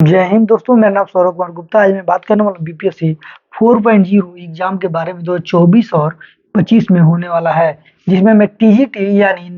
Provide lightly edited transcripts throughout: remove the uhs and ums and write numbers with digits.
जय हिंद दोस्तों, मेरा नाम सौरभ कुमार गुप्ता। आज मैं बात करने वाला हूँ बीपीएससी 4.0 एग्जाम के बारे में 2024 और 25 में होने वाला है, जिसमें मैं टीजीटी यानी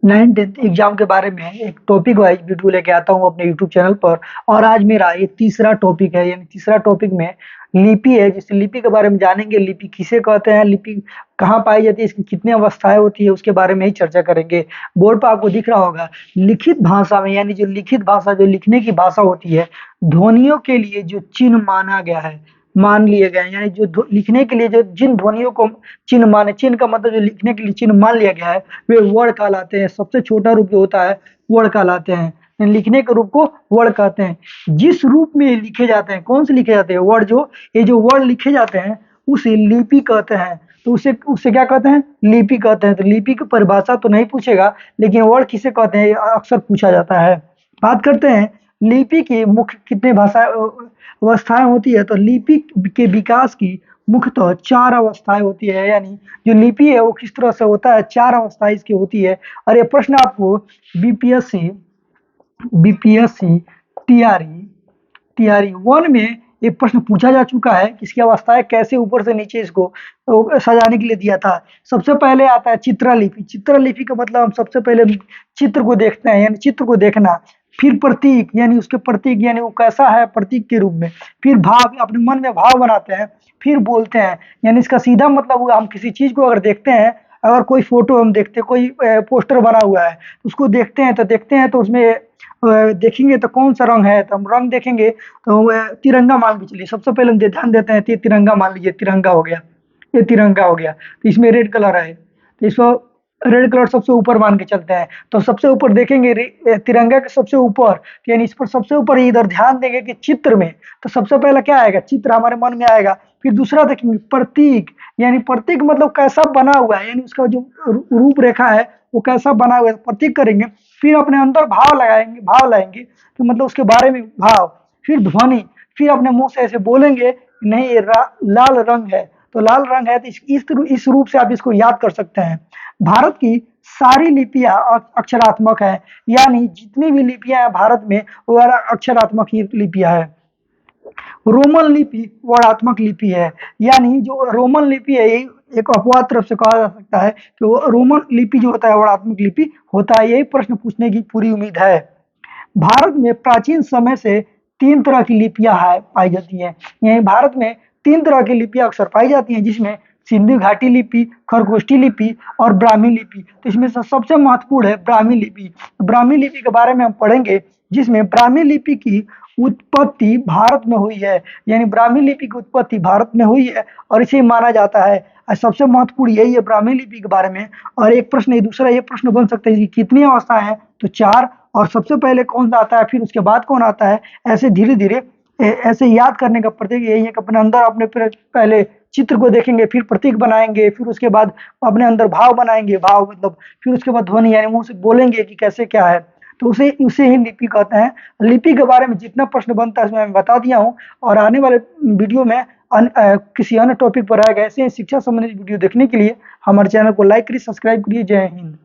9th एग्जाम के बारे में एक टॉपिक वाइज वीडियो लेके आता हूँ अपने यूट्यूब चैनल पर। और आज मेरा ये तीसरा टॉपिक है, यानी तीसरा टॉपिक में लिपि है। जिस लिपि के बारे में जानेंगे, लिपि किसे कहते हैं, लिपि कहाँ पाई जाती है, इसकी कितनी अवस्थाएं होती है, उसके बारे में ही चर्चा करेंगे। बोर्ड पर आपको दिख रहा होगा लिखित भाषा में, यानी जो लिखित भाषा, जो लिखने की भाषा होती है, ध्वनियों के लिए जो चिन्ह माना गया है, मान लिए गए हैं, यानी जो लिखने के लिए जो जिन ध्वनियों को चिन्ह माने, चिन्ह का मतलब जो लिखने के लिए चिन्ह मान लिया गया है, वे वर्ण कहलाते हैं। सबसे छोटा रूप जो होता है वर्ण कहलाते हैं, यानी लिखने के रूप को वर्ण कहते हैं। जिस रूप में ये लिखे जाते हैं, कौन से लिखे जाते हैं वर्ण, ये जो वर्ण लिखे जाते हैं उसे लिपि कहते हैं। तो उसे उसे क्या कहते हैं, लिपि कहते हैं। तो लिपि की परिभाषा तो नहीं पूछेगा, लेकिन वर्ण किसे कहते हैं ये अक्सर पूछा जाता है। बात करते हैं लिपि की मुख्य कितने भाषा अवस्थाएं होती है। तो लिपि के विकास की मुख्यतः 4 अवस्थाएं होती है, यानी जो लिपि है वो किस तरह से होता है, 4 अवस्थाएं इसकी होती है। और ये प्रश्न आपको बीपीएससी बीपीएससी टीआरई टीआरई 1 में एक प्रश्न पूछा जा चुका है कि इसकी अवस्थाएं कैसे ऊपर से नीचे इसको सजाने के लिए दिया था। सबसे पहले आता है चित्रलिपि। चित्रलिपि का मतलब हम सबसे पहले चित्र को देखते हैं, यानी चित्र को देखना। फिर प्रतीक, यानी उसके प्रतीक, यानी वो कैसा है प्रतीक के रूप में। फिर भाव, अपने मन में भाव बनाते हैं। फिर बोलते हैं, यानी इसका सीधा मतलब हुआ हम किसी चीज को अगर देखते हैं, अगर कोई फोटो हम देखते हैं, कोई पोस्टर बना हुआ है, उसको देखते हैं तो उसमें देखेंगे तो कौन सा रंग है, तो हम रंग देखेंगे तो तिरंगा मान के चलिए। सबसे पहले हम ध्यान देते हैं तो ये तिरंगा मान लीजिए, तिरंगा हो गया, ये तिरंगा हो गया। तो इसमें रेड कलर है, तो इसको रेड कलर सबसे ऊपर मान के चलते हैं। तो सबसे ऊपर देखेंगे तिरंगा के सबसे ऊपर, तो यानी इस पर सबसे ऊपर इधर ध्यान देंगे कि चित्र में, तो सबसे पहले क्या आएगा, चित्र हमारे मन में आएगा। फिर दूसरा देखेंगे प्रतीक, यानी प्रतीक मतलब कैसा बना हुआ है, यानी उसका जो रूपरेखा है वो कैसा बना हुआ है, प्रतीक करेंगे। फिर अपने अंदर भाव लगाएंगे, भाव लाएंगे, तो मतलब उसके बारे में भाव। फिर ध्वनि, फिर अपने मुंह से ऐसे बोलेंगे नहीं ये लाल रंग है, तो लाल रंग है, तो इस रूप से आप इसको याद कर सकते हैं। भारत की सारी लिपियां अक्षरात्मक है, यानी जितनी भी लिपियां हैं भारत में वो अक्षरात्मक ही लिपियां है। रोमन लिपि वर्णात्मक लिपि है, यानी जो रोमन लिपि है यही एक अपवाद तरफ से कहा जा सकता है कि वो रोमन लिपि जो होता है वर्णात्मक लिपि होता है। यही प्रश्न पूछने की पूरी उम्मीद है। भारत में प्राचीन समय से 3 तरह की लिपियां है पाई जाती हैं। यही भारत में 3 तरह की लिपियां अक्सर पाई जाती हैं, जिसमें सिंधु घाटी लिपि, खरगोष्ठी लिपि और ब्राह्मी लिपि। तो इसमें से सबसे महत्वपूर्ण है ब्राह्मी लिपि। ब्राह्मी लिपि के बारे में हम पढ़ेंगे, जिसमें ब्राह्मी लिपि की उत्पत्ति भारत में हुई है, यानी ब्राह्मी लिपि की उत्पत्ति भारत में हुई है और इसे माना जाता है। और सबसे महत्वपूर्ण यही है ब्राह्मी लिपि के बारे में। और एक प्रश्न, दूसरा ये प्रश्न बन सकता है कि कितनी अवस्थाएं हैं, तो 4। और सबसे पहले कौन सा आता है, फिर उसके बाद कौन आता है, ऐसे धीरे धीरे ऐसे याद करने का प्रतीक यही है कि अपने अंदर अपने पहले चित्र को देखेंगे, फिर प्रतीक बनाएंगे, फिर उसके बाद अपने अंदर भाव बनाएंगे, भाव मतलब फिर उसके बाद ध्वनि, यानी मुंह से बोलेंगे कि कैसे क्या है। तो उसे उसे ही लिपि कहते हैं। लिपि के बारे में जितना प्रश्न बनता है उसमें मैं बता दिया हूँ, और आने वाले वीडियो में किसी अन्य टॉपिक पर आएगा। ऐसे ही शिक्षा संबंधित वीडियो देखने के लिए हमारे चैनल को लाइक करिए, सब्सक्राइब करिए। जय हिंद।